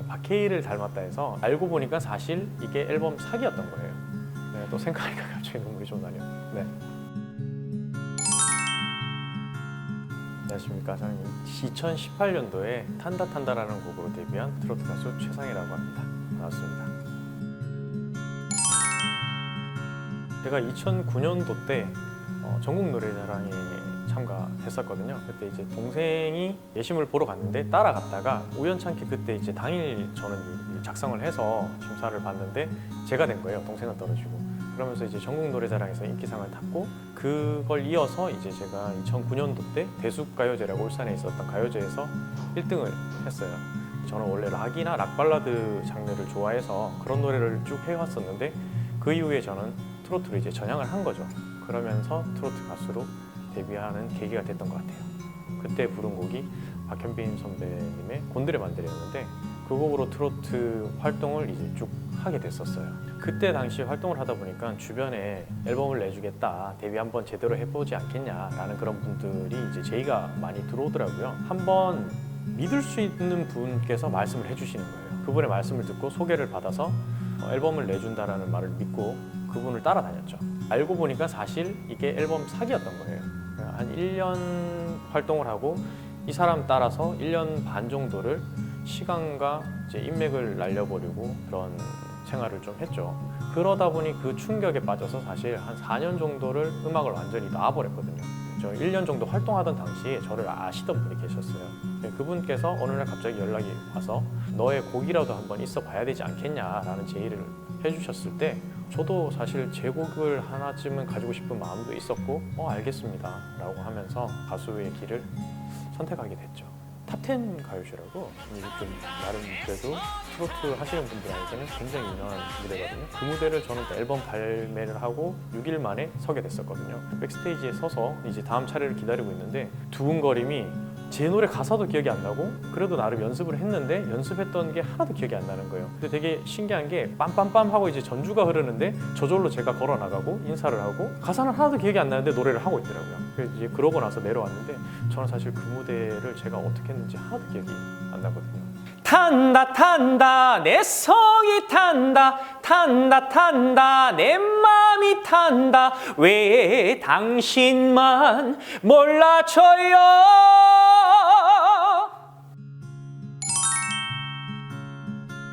박해일을 닮았다 해서 알고 보니까 사실 이게 앨범 사기였던 거예요. 네, 또 생각하니까 갑자기 눈물이 좀 나네요. 네. 안녕하십니까. 저는 2018년도에 탄다 탄다라는 곡으로 데뷔한 트로트 가수 최상이라고 합니다. 반갑습니다. 제가 2009년도 때 전국 노래자랑에 참가했었거든요. 그때 이제 동생이 예심을 보러 갔는데 따라갔다가 우연찮게 그때 이제 당일 저는 작성을 해서 심사를 봤는데 제가 된 거예요. 동생은 떨어지고. 그러면서 이제 전국 노래자랑에서 인기상을 탔고 그걸 이어서 이제 제가 2009년도 때 대숲가요제라고 울산에 있었던 가요제에서 1등을 했어요. 저는 원래 락이나 락발라드 장르를 좋아해서 그런 노래를 쭉 해왔었는데 그 이후에 저는 트로트로 이제 전향을 한 거죠. 그러면서 트로트 가수로 데뷔하는 계기가 됐던 것 같아요. 그때 부른 곡이 박현빈 선배님의 곤드레 만들이었는데 그 곡으로 트로트 활동을 이제 쭉 하게 됐었어요. 그때 당시 활동을 하다 보니까 주변에 앨범을 내주겠다, 데뷔 한번 제대로 해보지 않겠냐라는 그런 분들이 이제 제의가 많이 들어오더라고요. 한번 믿을 수 있는 분께서 말씀을 해주시는 거예요. 그분의 말씀을 듣고 소개를 받아서 앨범을 내준다라는 말을 믿고 그분을 따라다녔죠. 알고 보니까 사실 이게 앨범 사기였던 거예요. 한 1년 활동을 하고 이 사람 따라서 1년 반 정도를 시간과 이제 인맥을 날려버리고 그런 생활을 좀 했죠. 그러다 보니 그 충격에 빠져서 사실 한 4년 정도를 음악을 완전히 놔버렸거든요. 저 1년 정도 활동하던 당시에 저를 아시던 분이 계셨어요. 그분께서 어느 날 갑자기 연락이 와서 너의 곡이라도 한번 있어 봐야 되지 않겠냐라는 제의를 해주셨을 때 저도 사실 제 곡을 하나쯤은 가지고 싶은 마음도 있었고 알겠습니다 라고 하면서 가수의 길을 선택하게 됐죠. 탑10 가요제라고 좀 나름 그래도 트로트 하시는 분들에게는 굉장히 유명한 무대거든요. 그 무대를 저는 앨범 발매를 하고 6일 만에 서게 됐었거든요. 백스테이지에 서서 이제 다음 차례를 기다리고 있는데 두근거림이 제 노래 가사도 기억이 안 나고 그래도 나름 연습을 했는데 연습했던 게 하나도 기억이 안 나는 거예요. 근데 되게 신기한 게 빰빰빰 하고 이제 전주가 흐르는데 저절로 제가 걸어 나가고 인사를 하고 가사는 하나도 기억이 안 나는데 노래를 하고 있더라고요. 그래서 이제 그러고 나서 내려왔는데 저는 사실 그 무대를 제가 어떻게 했는지 하나도 기억이 안 나거든요. 탄다 탄다 내 성이 탄다 탄다 탄다 내 맘이 탄다 왜 당신만 몰라줘요.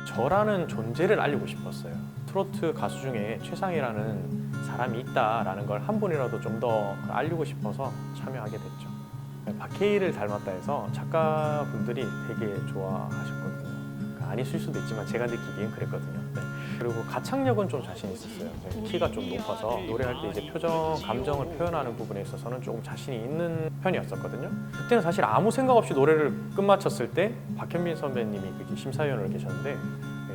저라는 존재를 알리고 싶었어요. 트로트 가수 중에 최상이라는 사람이 있다라는 걸 한 분이라도 좀 더 알리고 싶어서 참여하게 됐죠. 박해일을 닮았다 해서 작가분들이 되게 좋아하셨거든요. 아니실 수도 있지만 제가 느끼기엔 그랬거든요. 네. 그리고 가창력은 좀 자신 있었어요. 키가 좀 높아서 노래할 때 이제 표정, 감정을 표현하는 부분에 있어서는 조금 자신이 있는 편이었었거든요. 그때는 사실 아무 생각 없이 노래를 끝마쳤을 때 박현빈 선배님이 심사위원으로 계셨는데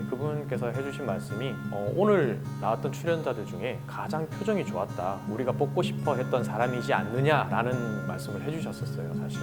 그분께서 해주신 말씀이 오늘 나왔던 출연자들 중에 가장 표정이 좋았다, 우리가 뽑고 싶어 했던 사람이지 않느냐라는 말씀을 해주셨었어요. 사실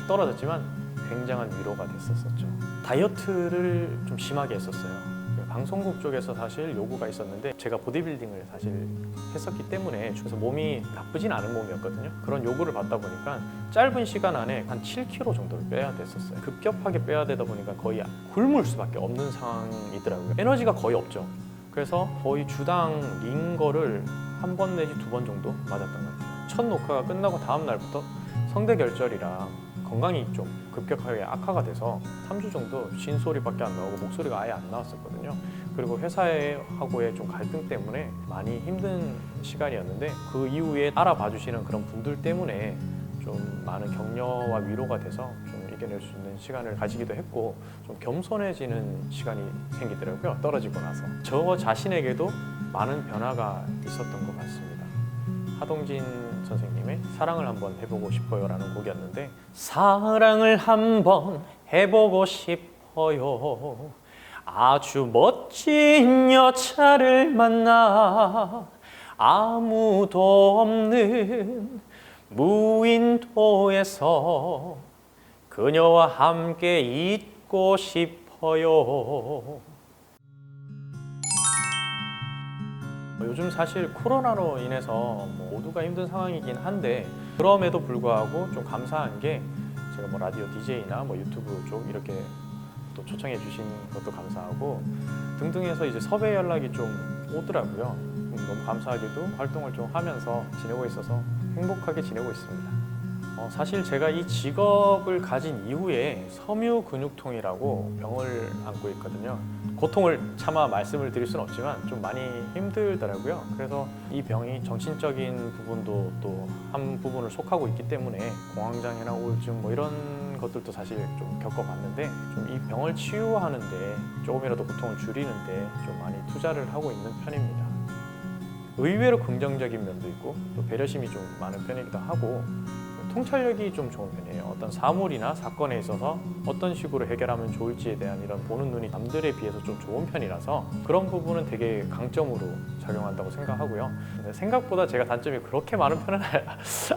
떨어졌지만 굉장한 위로가 됐었죠. 다이어트를 좀 심하게 했었어요. 방송국 쪽에서 사실 요구가 있었는데 제가 보디빌딩을 사실 했었기 때문에 그래서 몸이 나쁘진 않은 몸이었거든요. 그런 요구를 받다 보니까 짧은 시간 안에 한 7kg 정도를 빼야 됐었어요. 급격하게 빼야 되다 보니까 거의 굶을 수밖에 없는 상황이더라고요. 에너지가 거의 없죠. 그래서 거의 주당 링거를 한 번 내지 2번 정도 맞았던 것 같아요. 첫 녹화가 끝나고 다음 날부터 성대결절이랑 건강이 좀 급격하게 악화가 돼서 3주 정도 쉰소리밖에 안 나오고 목소리가 아예 안 나왔었거든요. 그리고 회사하고의 좀 갈등 때문에 많이 힘든 시간이었는데 그 이후에 알아봐 주시는 그런 분들 때문에 좀 많은 격려와 위로가 돼서 좀 이겨낼 수 있는 시간을 가지기도 했고 좀 겸손해지는 시간이 생기더라고요. 떨어지고 나서 저 자신에게도 많은 변화가 있었던 것 같습니다. 하동진 선생님의 사랑을 한번 해보고 싶어요 라는 곡이었는데 사랑을 한번 해보고 싶어요. 아주 멋진 여자를 만나 아무도 없는 무인도에서 그녀와 함께 있고 싶어요. 요즘 사실 코로나로 인해서 모두가 힘든 상황이긴 한데 그럼에도 불구하고 좀 감사한 게 제가 라디오 DJ나 유튜브 쪽 이렇게 또 초청해 주시는 것도 감사하고 등등 해서 이제 섭외 연락이 좀 오더라고요. 너무 감사하게도 활동을 좀 하면서 지내고 있어서 행복하게 지내고 있습니다. 사실 제가 이 직업을 가진 이후에 섬유근육통이라고 병을 앓고 있거든요. 고통을 차마 말씀을 드릴 수는 없지만 좀 많이 힘들더라고요. 그래서 이 병이 정신적인 부분도 또 한 부분을 속하고 있기 때문에 공황장애나 우울증 뭐 이런 것들도 사실 좀 겪어봤는데 좀 이 병을 치유하는데 조금이라도 고통을 줄이는데 좀 많이 투자를 하고 있는 편입니다. 의외로 긍정적인 면도 있고 또 배려심이 좀 많은 편이기도 하고 통찰력이 좀 좋은 편이에요. 어떤 사물이나 사건에 있어서 어떤 식으로 해결하면 좋을지에 대한 이런 보는 눈이 남들에 비해서 좀 좋은 편이라서 그런 부분은 되게 강점으로 작용한다고 생각하고요. 근데 생각보다 제가 단점이 그렇게 많은 편은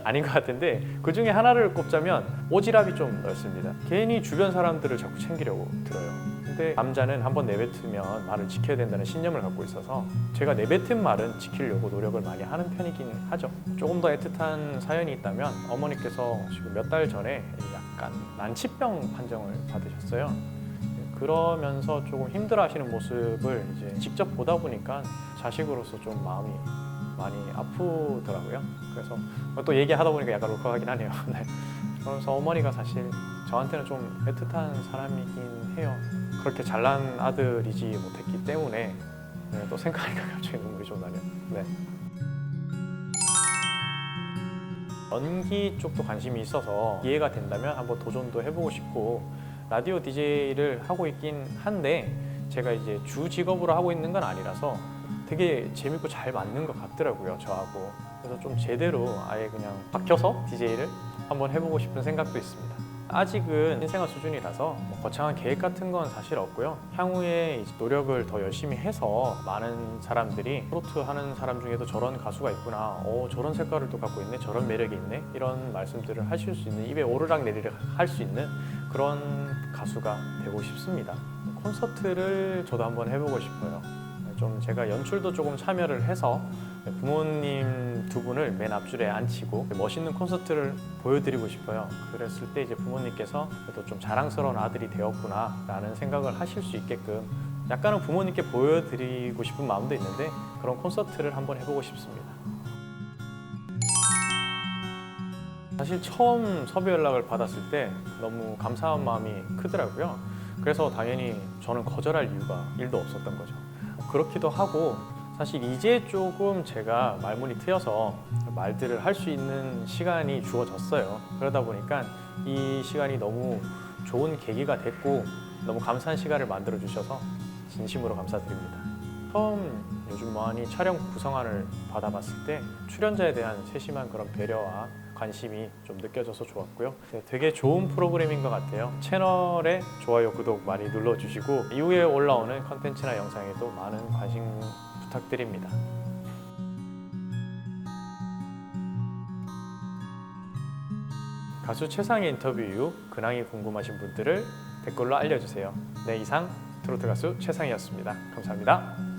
아닌 것 같은데 그 중에 하나를 꼽자면 오지랖이 좀 넓습니다. 괜히 주변 사람들을 자꾸 챙기려고 들어요. 근데 남자는 한번 내뱉으면 말을 지켜야 된다는 신념을 갖고 있어서 제가 내뱉은 말은 지키려고 노력을 많이 하는 편이긴 하죠. 조금 더 애틋한 사연이 있다면 어머니께서 지금 몇 달 전에 약간 난치병 판정을 받으셨어요. 그러면서 조금 힘들어하시는 모습을 이제 직접 보다 보니까 자식으로서 좀 마음이 많이 아프더라고요. 그래서 또 얘기하다 보니까 약간 울컥하긴 하네요. 네. 그러면서 어머니가 사실 저한테는 좀 애틋한 사람이긴 해요. 그렇게 잘난 아들이지 못했기 때문에 또 생각하니까 갑자기 눈물이 좀 나네요. 네. 연기 쪽도 관심이 있어서 기회가 된다면 한번 도전도 해보고 싶고 라디오 DJ를 하고 있긴 한데 제가 이제 주 직업으로 하고 있는 건 아니라서 되게 재밌고 잘 맞는 것 같더라고요, 저하고. 그래서 좀 제대로 아예 그냥 박혀서 DJ를 한번 해보고 싶은 생각도 있습니다. 아직은 신생아 수준이라서 뭐 거창한 계획 같은 건 사실 없고요. 향후에 이제 노력을 더 열심히 해서 많은 사람들이 트로트 하는 사람 중에도 저런 가수가 있구나, 저런 색깔을 또 갖고 있네, 저런 매력이 있네, 이런 말씀들을 하실 수 있는, 입에 오르락 내리락 할 수 있는 그런 가수가 되고 싶습니다. 콘서트를 저도 한번 해보고 싶어요. 좀 제가 연출도 조금 참여를 해서 부모님 두 분을 맨 앞줄에 앉히고 멋있는 콘서트를 보여드리고 싶어요. 그랬을 때 이제 부모님께서 그래도 좀 자랑스러운 아들이 되었구나 라는 생각을 하실 수 있게끔 약간은 부모님께 보여드리고 싶은 마음도 있는데 그런 콘서트를 한번 해보고 싶습니다. 사실 처음 섭외 연락을 받았을 때 너무 감사한 마음이 크더라고요. 그래서 당연히 저는 거절할 이유가 1도 없었던 거죠. 그렇기도 하고 사실 이제 조금 제가 말문이 트여서 말들을 할 수 있는 시간이 주어졌어요. 그러다 보니까 이 시간이 너무 좋은 계기가 됐고 너무 감사한 시간을 만들어 주셔서 진심으로 감사드립니다. 처음 요즘 뭐하니 촬영 구성안을 받아봤을 때 출연자에 대한 세심한 그런 배려와 관심이 좀 느껴져서 좋았고요. 되게 좋은 프로그램인 것 같아요. 채널에 좋아요, 구독 많이 눌러주시고 이후에 올라오는 컨텐츠나 영상에도 많은 관심 부탁드립니다. 가수 최상의 인터뷰 이후 근황이 궁금하신 분들을 댓글로 알려주세요. 네, 이상 트로트 가수 최상이었습니다. 감사합니다.